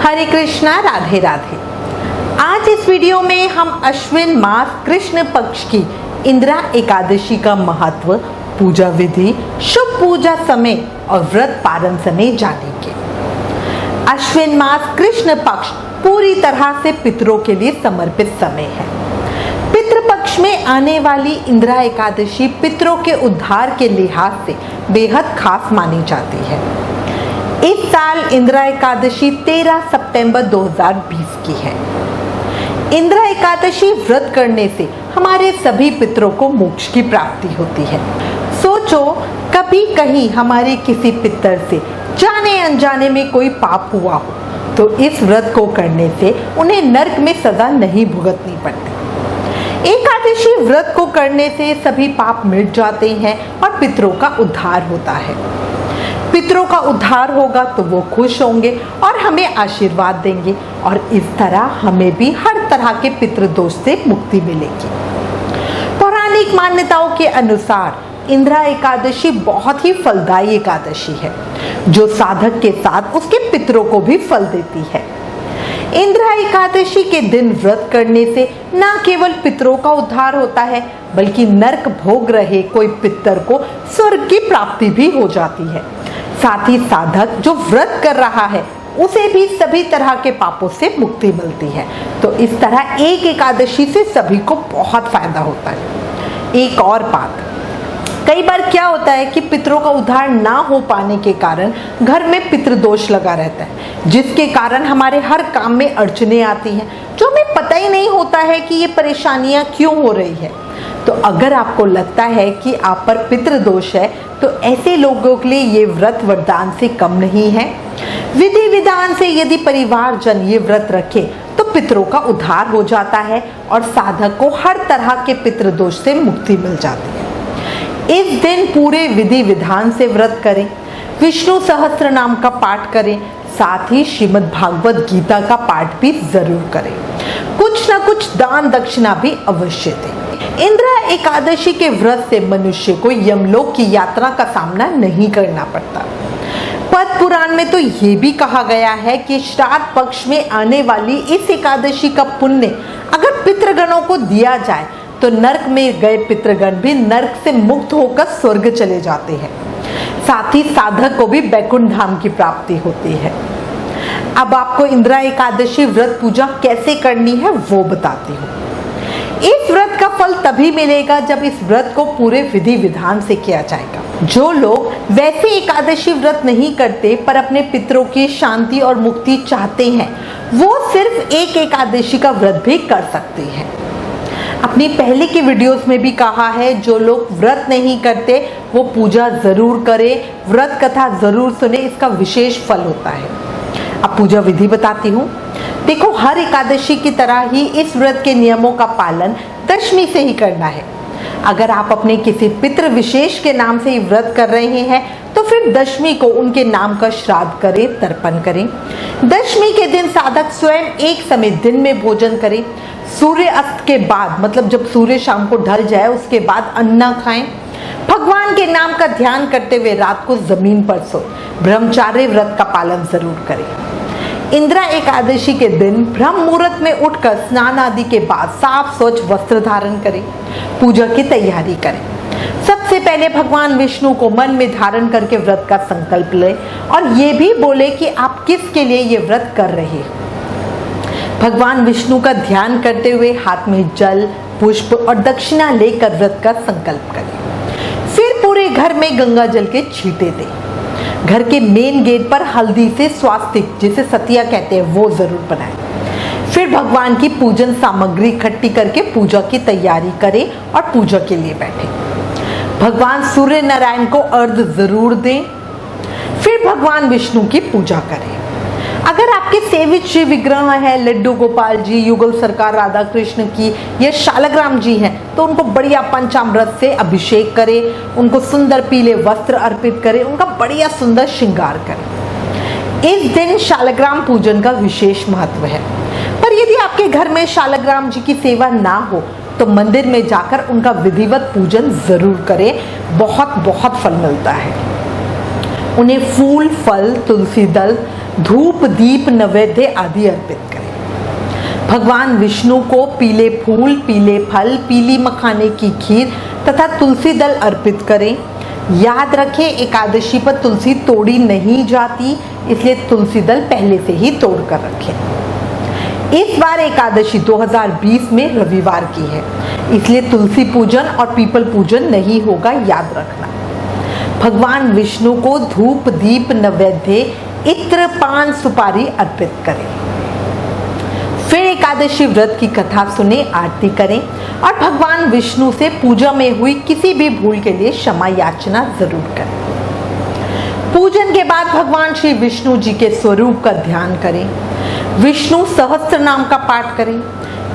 हरे कृष्णा, राधे राधे। आज इस वीडियो में हम अश्विन मास कृष्ण पक्ष की इंदिरा एकादशी का महत्व, पूजा विधि, शुभ पूजा समय और व्रत पारण समय जानेंगे। अश्विन मास कृष्ण पक्ष पूरी तरह से पितरों के लिए समर्पित समय है। पितृपक्ष में आने वाली इंदिरा एकादशी पितरों के उद्धार के लिहाज से बेहद खास मानी जाती है। इस साल इंदिरा एकादशी 13 सितंबर 2020 की है। इंदिरा एकादशी व्रत करने से हमारे सभी पितरों को मोक्ष की प्राप्ति होती है। सोचो, कभी कहीं हमारे किसी पितर से जाने अनजाने में कोई पाप हुआ हो तो इस व्रत को करने से उन्हें नरक में सजा नहीं भुगतनी पड़ती। एकादशी व्रत को करने से सभी पाप मिट जाते हैं और पितरों का उद्धार होता है। पितरों का उद्धार होगा तो वो खुश होंगे और हमें आशीर्वाद देंगे और इस तरह हमें भी हर तरह के पितृदोष से मुक्ति मिलेगी। पौराणिक मान्यताओं के अनुसार इंदिरा एकादशी बहुत ही फलदायी एकादशी है, जो साधक के साथ उसके पितरों को भी फल देती है। इंदिरा एकादशी के दिन व्रत करने से न केवल पितरों का उद्धार होता है, बल्कि नरक भोग रहे कोई पितर को स्वर्ग की प्राप्ति भी हो जाती है। साथ ही साधक जो व्रत कर रहा है उसे भी सभी तरह के पापों से मुक्ति मिलती है। तो इस तरह एक एकादशी से सभी को बहुत फायदा होता है। एक और बात, कई बार क्या होता है कि पितरों का उद्धार ना हो पाने के कारण घर में पितृदोष लगा रहता है, जिसके कारण हमारे हर काम में अड़चने आती हैं, जो हमें पता ही नहीं होता है कि ये परेशानियां क्यों हो रही है। तो अगर आपको लगता है कि आप पर पितृदोष है तो ऐसे लोगों के लिए ये व्रत वरदान से कम नहीं है। विधि विधान से यदि परिवार जन ये व्रत रखे तो पितरों का उद्धार हो जाता है और साधक को हर तरह के पितृदोष से मुक्ति मिल जाती है। इस दिन पूरे विधि विधान से व्रत करें, विष्णु सहस्त्र नाम का पाठ करें, साथ ही श्रीमद् भागवत गीता का पाठ भी जरूर करें। कुछ न कुछ दान दक्षिणा भी अवश्य दें। इंदिरा एकादशी के व्रत से मनुष्य को यमलोक की यात्रा का सामना नहीं करना पड़ता। पद्म पुराण में तो ये भी कहा गया है कि श्राद्ध पक्ष में आने वाली इस एकादशी का पुण्य अगर पितृगणों को दिया जाए तो नरक में गए पितृगण भी नरक से मुक्त होकर स्वर्ग चले जाते हैं। साथ ही साधक को भी बैकुंठ धाम की प्राप्ति होती है। अब आपको इंदिरा एकादशी व्रत पूजा कैसे करनी है वो बताती हूँ। इस व्रत का फल तभी मिलेगा जब इस व्रत को पूरे विधि विधान से किया जाएगा। जो लोग वैसे एकादशी व्रत नहीं करते पर अपने पितरों की शांति और मुक्ति चाहते हैं, वो सिर्फ एक एकादशी का व्रत भी कर सकते हैं। अपनी पहले की वीडियोस में भी कहा है, जो लोग व्रत नहीं करते वो पूजा जरूर करें, व्रत कथा जरूर सुने, इसका विशेष फल होता है। अब पूजा विधि बताती हूँ। देखो, हर एकादशी की तरह ही इस व्रत के नियमों का पालन दशमी से ही करना है। अगर आप अपने किसी पितृ विशेष के नाम से व्रत कर रहे हैं तो फिर दशमी को उनके नाम का श्राद्ध करें, तर्पण करें। दशमी के दिन साधक स्वयं एक समय दिन में भोजन करें। सूर्य अस्त के बाद, मतलब जब सूर्य शाम को ढल जाए उसके बाद अन्न न खाएं। भगवान के नाम का ध्यान करते हुए रात को जमीन पर सोएं। ब्रह्मचार्य व्रत का पालन जरूर करें। इंदिरा एकादशी के दिन ब्रह्म मुहूर्त में उठकर स्नान आदि के बाद साफ स्वच्छ वस्त्र धारण करें। पूजा की तैयारी करें। सबसे पहले भगवान विष्णु को मन में धारण करके व्रत का संकल्प लें और ये भी बोले कि आप किसके लिए ये व्रत कर रहे हैं। भगवान विष्णु का ध्यान करते हुए हाथ में जल, पुष्प और दक्षिणा लेकर व्रत का संकल्प करें। फिर पूरे घर में गंगा जल के छींटे दें। घर के मेन गेट पर हल्दी से स्वास्तिक, जिसे सतिया कहते हैं, वो जरूर बनाएं। फिर भगवान की पूजन सामग्री इकट्ठी करके पूजा की तैयारी करें और पूजा के लिए बैठें। भगवान सूर्य नारायण को अर्घ्य जरूर दें। फिर भगवान विष्णु की पूजा करें। अगर आपके सेवित श्री विग्रह है, लड्डू गोपाल जी, युगल सरकार राधा कृष्ण की या शालग्राम जी हैं, तो उनको बढ़िया पंचामृत से अभिषेक करें, उनको सुंदर पीले वस्त्र अर्पित करें, उनका बढ़िया सुंदर श्रृंगार करें। इस दिन शालग्राम पूजन का विशेष महत्व है। पर यदि आपके घर में शालग्राम जी की सेवा ना हो तो मंदिर में जाकर उनका विधिवत पूजन जरूर करें, बहुत बहुत फल मिलता है। उन्हें फूल, फल, तुलसी दल, धूप दीप नैवेद्य आदि अर्पित करें। भगवान विष्णु को पीले फूल, पीले फल, पीली मखाने की खीर तथा तुलसी दल अर्पित करें। याद रखें, एकादशी पर तुलसी तोड़ी नहीं जाती, इसलिए तुलसी दल पहले से ही तोड़ कर रखें। इस बार एकादशी 2020 में रविवार की है, इसलिए तुलसी पूजन और पीपल पूजन नहीं होगा, याद रखना। भगवान विष्णु को धूप दीप नैवेद्य, इत्र पान सुपारी अर्पित करें। फिर एकादशी व्रत की कथा सुने, आरती करें और भगवान विष्णु से पूजा में हुई किसी भी भूल के लिए क्षमा याचना जरूर करें। पूजन के बाद भगवान श्री विष्णु जी के स्वरूप का ध्यान करें। विष्णु सहस्त्र नाम का पाठ करें।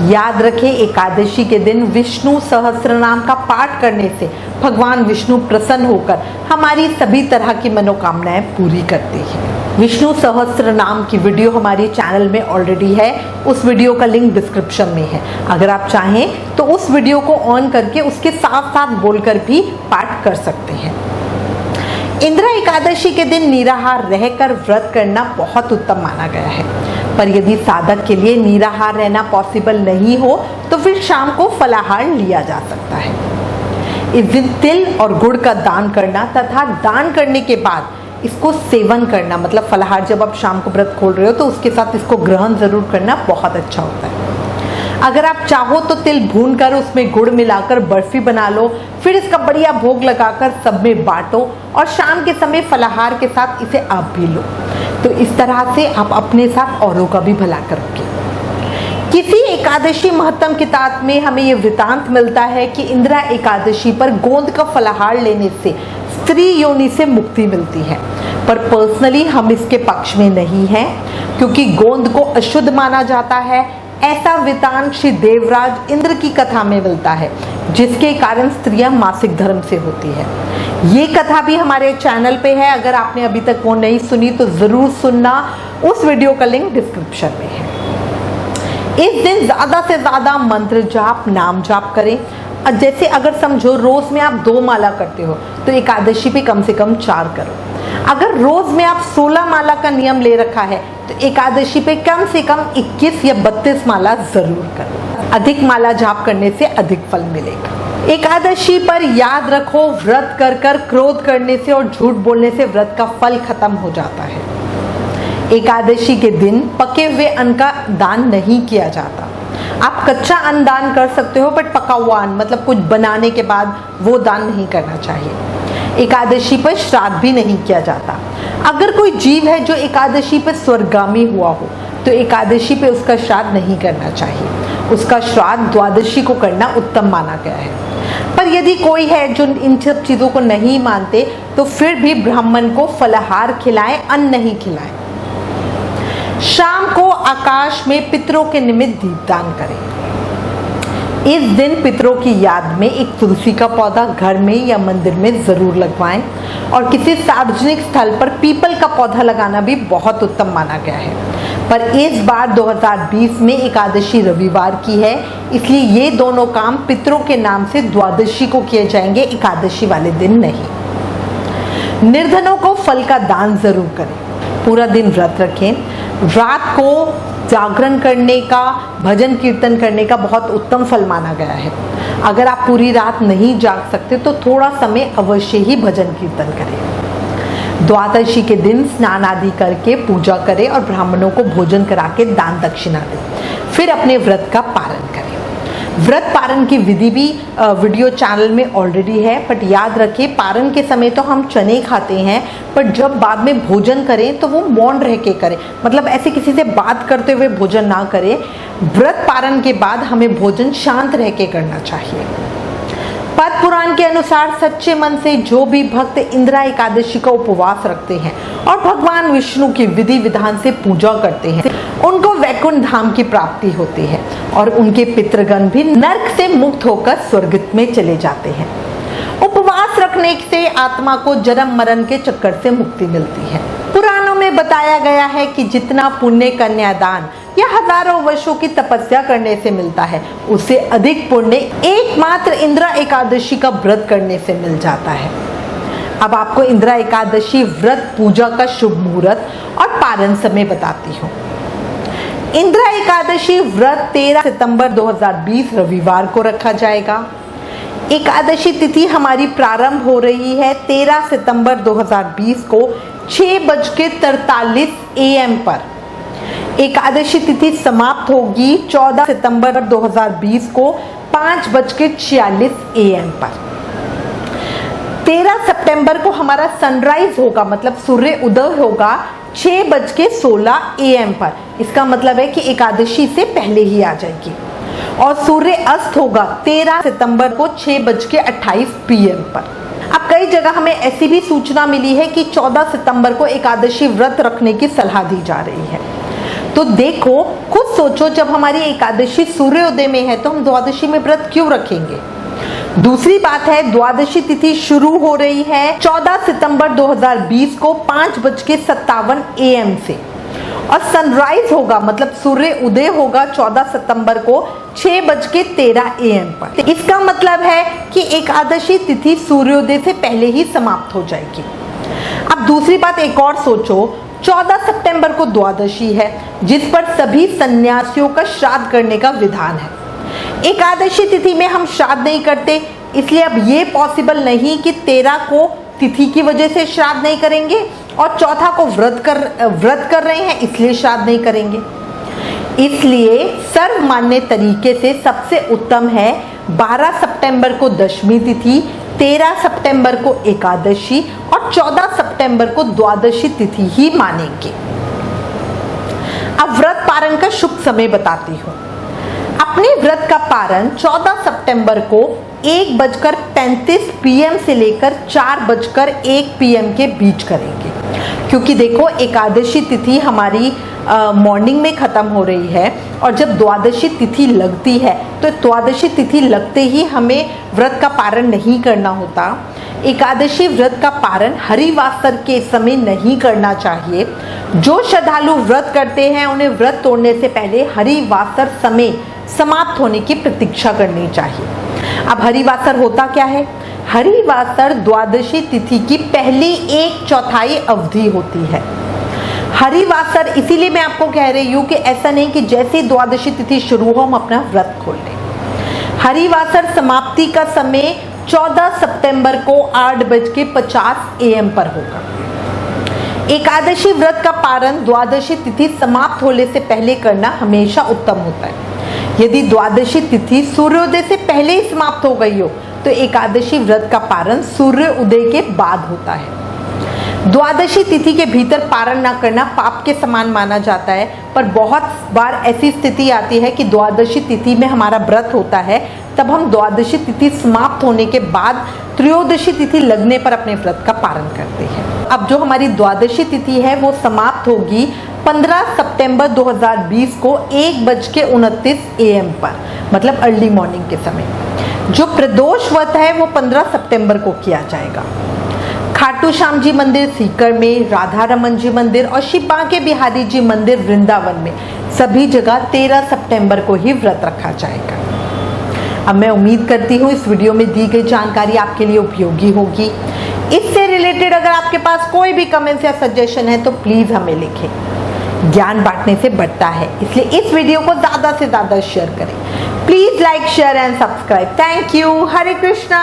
याद रखें, एकादशी के दिन विष्णु सहस्त्र नाम का पाठ करने से भगवान विष्णु प्रसन्न होकर हमारी सभी तरह की मनोकामनाएं पूरी करते हैं। विष्णु सहस्त्र नाम की वीडियो हमारे चैनल में ऑलरेडी है, उस वीडियो का लिंक डिस्क्रिप्शन में है। अगर आप चाहें तो उस वीडियो को ऑन करके उसके साथ साथ बोलकर भी पाठ कर सकते हैं। इंद्रा एकादशी के दिन निराहार रहकर व्रत करना बहुत उत्तम माना गया है, पर यदि साधक के लिए निराहार रहना पॉसिबल नहीं हो तो फिर शाम को फलाहार लिया जा सकता है। इस दिन तिल और गुड़ का दान करना तथा दान करने के बाद इसको सेवन करना, मतलब फलाहार जब आप शाम को व्रत खोल रहे हो तो उसके साथ इसको ग्रहण जरूर करना बहुत अच्छा होता है। अगर आप चाहो तो तिल भूनकर उसमें गुड़ मिलाकर बर्फी बना लो, फिर इसका बढ़िया भोग लगाकर सब में बांटो और शाम के समय फलाहार के साथ इसे आप भी लो। तो इस तरह से आप अपने साथ औरों का भी भला करोगे। किसी एकादशी महत्तम किताब में हमें ये वृतांत मिलता है कि इंदिरा एकादशी पर गोंद का फलाहार लेने से स्त्री योनि से मुक्ति मिलती है, पर पर्सनली हम इसके पक्ष में नहीं हैं, क्योंकि गोंद को अशुद्ध माना जाता है। ऐसा वृतांत श्री देवराज इंद्र की कथा में मिलता है, जिसके कारण स्त्रियां मासिक धर्म से होती है। ये कथा भी हमारे चैनल पे है, अगर आपने अभी तक वो नहीं सुनी तो जरूर सुनना, उस वीडियो का लिंक डिस्क्रिप्शन में है। इस दिन ज्यादा से ज्यादा मंत्र जाप, नाम जाप करें। जैसे अगर समझो रोज में आप 2 माला करते हो तो एकादशी पे कम से कम 4 करो। अगर रोज में आप 16 माला का नियम ले रखा है तो एकादशी पे कम से कम 21 या 32 माला जरूर करो। अधिक माला जाप करने से अधिक फल मिलेगा। एकादशी पर याद रखो, व्रत कर कर क्रोध करने से और झूठ बोलने से व्रत का फल खत्म हो जाता है। एकादशी के दिन पके हुए अन्न का दान नहीं किया जाता। आप कच्चा अन्न दान कर सकते हो, बट पका हुआ अन्न मतलब कुछ बनाने के बाद वो दान नहीं करना चाहिए। एकादशी पर श्राद्ध भी नहीं किया जाता। अगर कोई जीव है जो एकादशी पर स्वर्गामी हुआ हो तो एकादशी पे उसका श्राद्ध नहीं करना चाहिए। उसका श्राद्ध द्वादशी को करना उत्तम माना गया है। पर यदि कोई है जो इन सब चीज़ों को नहीं मानते तो फिर भी ब्राह्मण को फलाहार खिलाएं, अन्न नहीं खिलाएं। शाम को आकाश में पितरों के निमित्त दीपदान करें। इस दिन पितरों की याद में एक तुलसी का पौधा घर में या मंदिर में जरूर लगवाएं और किसी सार्वजनिक स्थल पर पीपल का पौधा लगाना भी बहुत उत्तम माना गया है। पर इस बार 2020 में एकादशी रविवार की है, इसलिए ये दोनों काम पितरों के नाम से द्वादशी को किए जाएंगे, एकादशी वाले दिन नहीं। निर्धनों को फल का दान जरूर करें। पूरा दिन व्रत रखें। रात को जागरण करने का, भजन कीर्तन करने का बहुत उत्तम फल माना गया है। अगर आप पूरी रात नहीं जाग सकते तो थोड़ा समय अवश्य ही भजन कीर्तन करें। द्वादशी के दिन स्नान आदि करके पूजा करें और ब्राह्मणों को भोजन करा के दान दक्षिणा दें। फिर अपने व्रत का पालन करें। व्रत पारण की विधि भी वीडियो चैनल में ऑलरेडी है, बट याद रखें, पारण के समय तो हम चने खाते हैं, पर जब बाद में भोजन करें तो वो मौन रह के करें, मतलब ऐसे किसी से बात करते हुए भोजन ना करें। व्रत पारण के बाद हमें भोजन शांत रह के करना चाहिए। पद्म पुराण के अनुसार सच्चे मन से जो भी भक्त इंदिरा एकादशी का उपवास रखते हैं और भगवान विष्णु की विधि विधान से पूजा करते हैं, उनको वैकुंठ धाम की प्राप्ति होती है और उनके पितृगण भी नरक से मुक्त होकर स्वर्ग में चले जाते हैं। उपवास रखने से आत्मा को जन्म मरण के चक्कर से मुक्ति मिलती है। पुराणों में बताया गया है कि जितना पुण्य कन्यादान या हजारों वर्षों की तपस्या करने से मिलता है, उससे अधिक पुण्य एकमात्र इंदिरा एकादशी का व्रत करने से मिल जाता है। अब आपको इंदिरा एकादशी व्रत पूजा का शुभ मुहूर्त और पारण समय बताती हूँ। इंदिरा एकादशी व्रत 13 सितंबर 2020 रविवार को रखा जाएगा। एकादशी तिथि हमारी प्रारंभ हो रही है 13 सितंबर 2020 को 6:43 AM पर। एकादशी तिथि समाप्त होगी 14 सितंबर 2020 को 5:46 AM पर। 13 सितंबर को हमारा सनराइज होगा, मतलब सूर्य उदय होगा 6:16 AM पर। इसका मतलब है कि एकादशी से पहले ही आ जाएगी। और सूर्य अस्त होगा 13 सितंबर को 6:28 PM पर। अब कई जगह हमें ऐसी भी सूचना मिली है कि 14 सितंबर को एकादशी व्रत रखने की सलाह दी जा रही है। तो देखो, खुद सोचो, जब हमारी एकादशी सूर्योदय में है तो हम द्वादशी में व्रत क्यों रखेंगे। दूसरी बात है, द्वादशी तिथि शुरू हो रही है 14 सितंबर 2020 को 5:57 AM से और सनराइज होगा, मतलब सूर्य उदय होगा 14 सितंबर को 6:13 AM पर। इसका मतलब है कि एकादशी तिथि सूर्योदय से पहले ही समाप्त हो जाएगी। अब दूसरी बात एक और सोचो, 14 सितंबर को द्वादशी है जिस पर सभी सन्यासियों का श्राद्ध करने का विधान है। एकादशी तिथि में हम श्राद्ध नहीं करते, इसलिए अब ये पॉसिबल नहीं कि 13 को तिथि की वजह से श्राद्ध नहीं करेंगे और चौथा को व्रत कर रहे हैं इसलिए श्राद्ध नहीं करेंगे। इसलिए सर्वमान्य तरीके से सबसे उत्तम है 12 सितंबर को दशमी तिथि, 13 सितंबर को एकादशी और 14 सितंबर को द्वादशी तिथि ही मानेंगे। अब व्रत पारण का शुभ समय बताती हूँ। अपने व्रत का पारण 14 सितंबर को 1:35 PM से लेकर 4:01 PM के बीच करेंगे, क्योंकि देखो एकादशी तिथि हमारी मॉर्निंग में खत्म हो रही है और जब द्वादशी तिथि लगती है तो द्वादशी तिथि लगते ही हमें व्रत का पारण नहीं करना होता। एकादशी व्रत का पारण हरिवासर के समय नहीं करना चाहिए। जो श्रद्धालु व्रत करते हैं उन्हें व्रत तोड़ने से पहले हरिवासर समय समाप्त होने की प्रतीक्षा करनी चाहिए। अब हरिवासर होता क्या है? हरिवासर द्वादशी तिथि की पहली 1/4 अवधि होती है। हरिवासर इसीलिए मैं आपको कह रही हूँ कि ऐसा नहीं कि जैसे द्वादशी तिथि शुरू हो हम अपना व्रत खोल लें। हरिवासर समाप्ति का समय 14 सितंबर को 8:50 AM पर होगा। एकादशी व्रत का पारण द्वादशी तिथि समाप्त होने से पहले करना हमेशा उत्तम होता है। यदि द्वादशी तिथि सूर्योदय से पहले ही समाप्त हो गई हो तो एकादशी व्रत का पारण सूर्य उदय के बाद होता है। द्वादशी तिथि के भीतर पारण न करना पाप के समान माना जाता है, पर बहुत बार ऐसी स्थिति आती है कि द्वादशी तिथि में हमारा व्रत होता है, तब हम द्वादशी तिथि समाप्त होने के बाद त्रयोदशी तिथि लगने पर अपने व्रत का पारण करते हैं। अब जो हमारी द्वादशी तिथि है वो समाप्त होगी 15 सितंबर 2020 को 1:29 AM पर, मतलब अर्ली मॉर्निंग के समय। जो प्रदोष व्रत है वो 15 सितंबर को किया जाएगा। खाटू श्याम जी मंदिर सीकर में, राधा रमन जी मंदिर और शिव बांके बिहारी जी मंदिर वृंदावन में सभी जगह 13 सितंबर को ही व्रत रखा जाएगा। अब मैं उम्मीद करती हूँ इस वीडियो में दी गई जानकारी आपके लिए उपयोगी होगी। इससे रिलेटेड अगर आपके पास कोई भी कमेंट्स या सजेशन है तो प्लीज हमें लिखें। ज्ञान बांटने से बढ़ता है, इसलिए इस वीडियो को ज्यादा से ज्यादा शेयर करें। Please like, share and subscribe. Thank you. Hare Krishna.